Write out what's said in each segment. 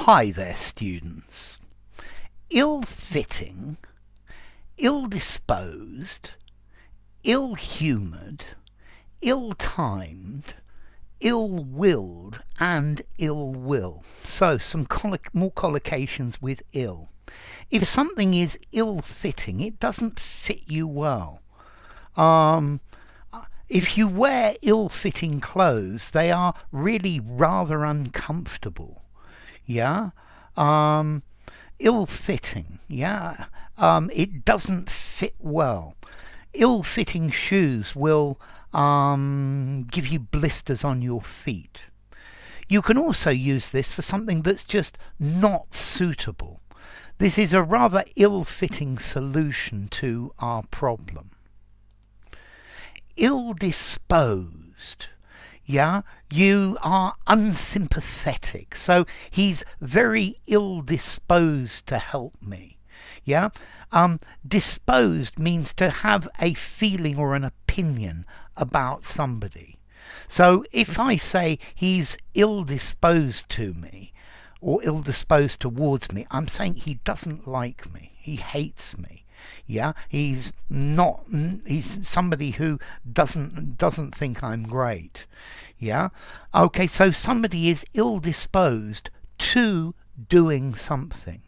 Hi there, students. Ill-fitting, ill-disposed, ill-humoured, ill-timed, ill-willed and ill-will. So some more collocations with ill. If something is ill-fitting, it doesn't fit you well. If you wear ill-fitting clothes, they are really rather uncomfortable. Yeah. Ill-fitting. Yeah. It doesn't fit well. Ill-fitting shoes will give you blisters on your feet. You can also use this for something that's just not suitable. This is a rather ill-fitting solution to our problem. Ill-disposed. Yeah, you are unsympathetic, so he's very ill-disposed to help me. Yeah, disposed means to have a feeling or an opinion about somebody. So if I say he's ill-disposed to me or ill-disposed towards me, I'm saying he doesn't like me, he hates me. Yeah, he's somebody who doesn't think I'm great. Yeah. Okay, so somebody is ill-disposed to doing something.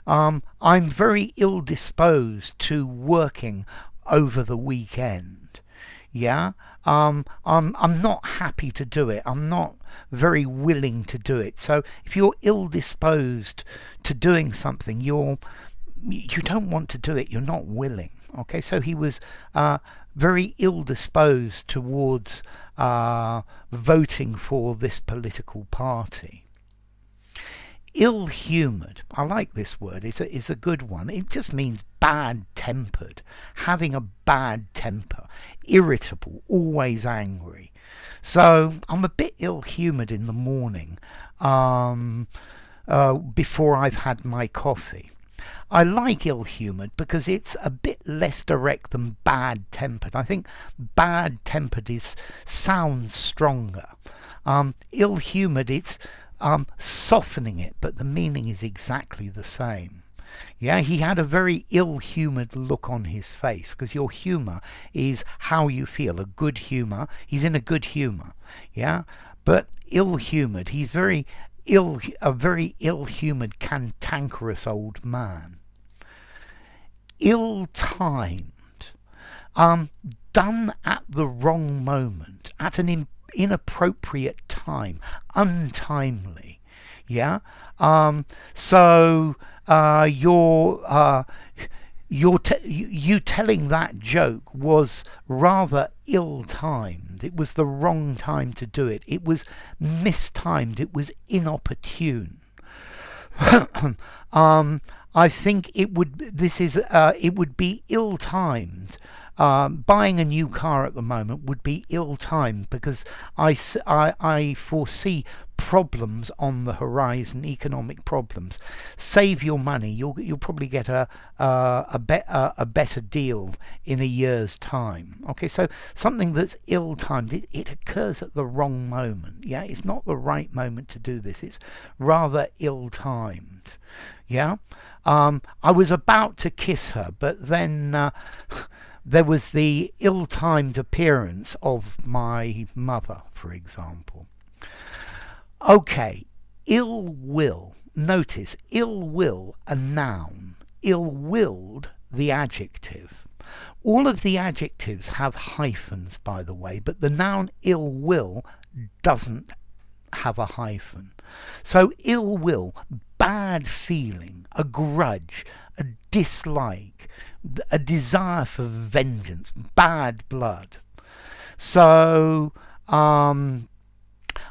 I'm very ill-disposed to working over the weekend. Yeah. I'm not happy to do it. I'm not very willing to do it. So if you're ill-disposed to doing something, you don't want to do it, you're not willing. Okay, so he was very ill-disposed towards voting for this political party. Ill-humoured, I like this word, it's a good one. It just means bad-tempered, having a bad temper, irritable, always angry. So I'm a bit ill-humoured in the morning before I've had my coffee. I like ill-humoured because it's a bit less direct than bad-tempered. I think bad-tempered sounds stronger. Ill-humoured, it's softening it, but the meaning is exactly the same. Yeah, he had a very ill-humoured look on his face, because your humour is how you feel. A good humour, he's in a good humour. Yeah, but ill-humoured, he's a very ill-humoured, cantankerous old man. Ill-timed, done at the wrong moment, at an inappropriate time, untimely. Yeah. So you telling that joke was rather ill-timed. It was the wrong time to do it. It was mistimed. It was inopportune. I think it would be ill-timed. Buying a new car at the moment would be ill-timed because I foresee problems on the horizon, economic problems. Save your money. You'll probably get a better deal in a year's time. Okay, so something that's ill-timed, it occurs at the wrong moment. Yeah, it's not the right moment to do this. It's rather ill-timed. Yeah, I was about to kiss her, but then there was the ill-timed appearance of my mother, for example. Okay, ill-will. Notice, ill-will, a noun. Ill-willed, the adjective. All of the adjectives have hyphens, by the way, but the noun ill-will doesn't have a hyphen. So ill-will, bad feeling, a grudge, a dislike, a desire for vengeance, bad blood. So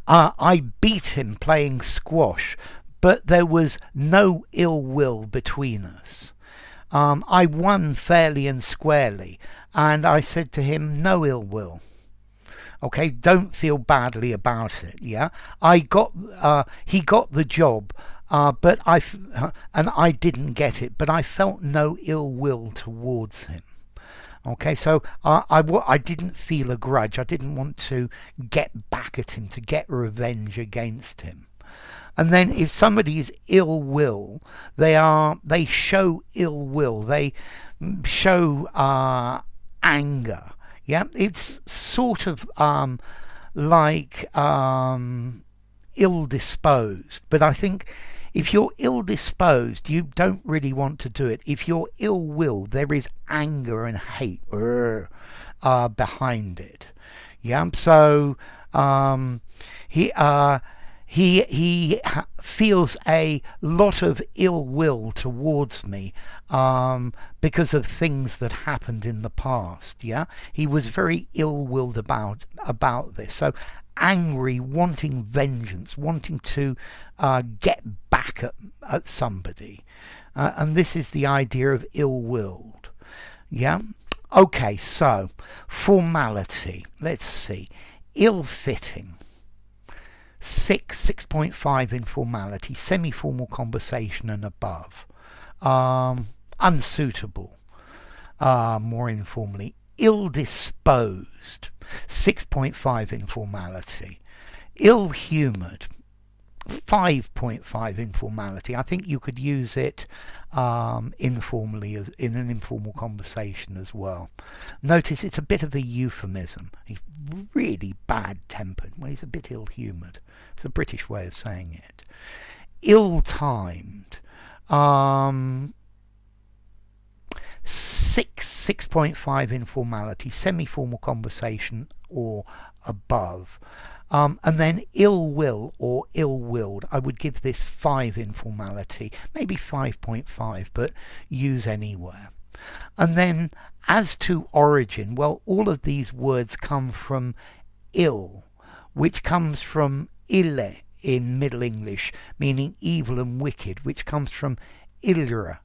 I beat him playing squash, but there was no ill will between us. I won fairly and squarely, and I said to him, no ill will. Okay, don't feel badly about it. Yeah, he got the job, but I didn't get it, but I felt no ill will towards him. Okay, so I didn't feel a grudge. I didn't want to get back at him, to get revenge against him. And then if somebody is ill will, they show ill will. They show anger. Yeah, it's sort of like ill-disposed. But I think if you're ill-disposed, you don't really want to do it. If you're ill-willed, there is anger and hate behind it. Yeah, so he feels a lot of ill will towards me because of things that happened in the past. Yeah, he was very ill-willed about this. So angry, wanting vengeance, wanting to get back at somebody, and this is the idea of ill-willed. Yeah. Okay, so formality. Let's see. Ill-fitting. 6.5 informality, semi-formal conversation and above. Unsuitable, more informally. Ill-disposed, 6.5 informality. Ill-humoured, 5.5 informality. I think you could use it informally as in an informal conversation as well. Notice it's a bit of a euphemism. He's really bad-tempered. Well, he's a bit ill-humoured. It's a British way of saying it. Ill-timed. 6.5 informality, semi-formal conversation or above. And then ill will or ill-willed, I would give this 5 informality, maybe 5.5, but use anywhere. And then as to origin, well, all of these words come from ill, which comes from ille in Middle English, meaning evil and wicked, which comes from illra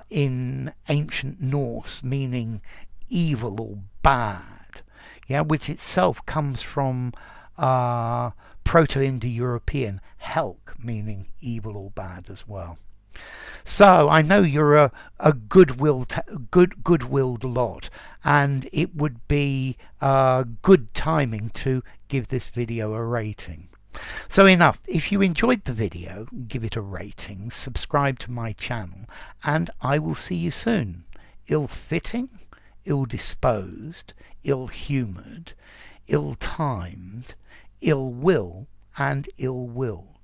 in ancient Norse, meaning evil or bad. Yeah, which itself comes from Proto-Indo-European helk, meaning evil or bad as well. So I know you're a goodwilled lot, and it would be good timing to give this video a rating. So enough. If you enjoyed the video, give it a rating, subscribe to my channel, and I will see you soon. Ill-fitting, ill-disposed, ill-humoured, ill-timed, ill-will, and ill-willed.